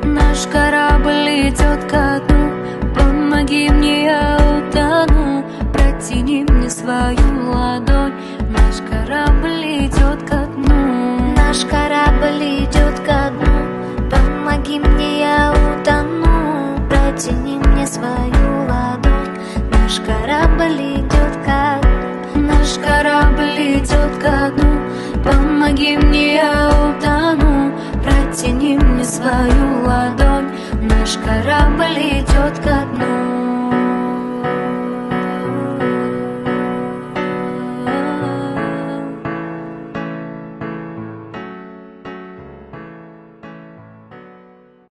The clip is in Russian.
Наш корабль идет ко дну, помоги мне, я утону. Протяни мне свою ладонь, наш корабль идет ко дну. Наш корабль идет ко дну, помоги мне, я утону. Протяни мне свою ладонь, наш корабль идет ко дну. Наш корабль идет ко дну, помоги мне, я утону. Протяни мне свою ладонь, наш корабль идет ко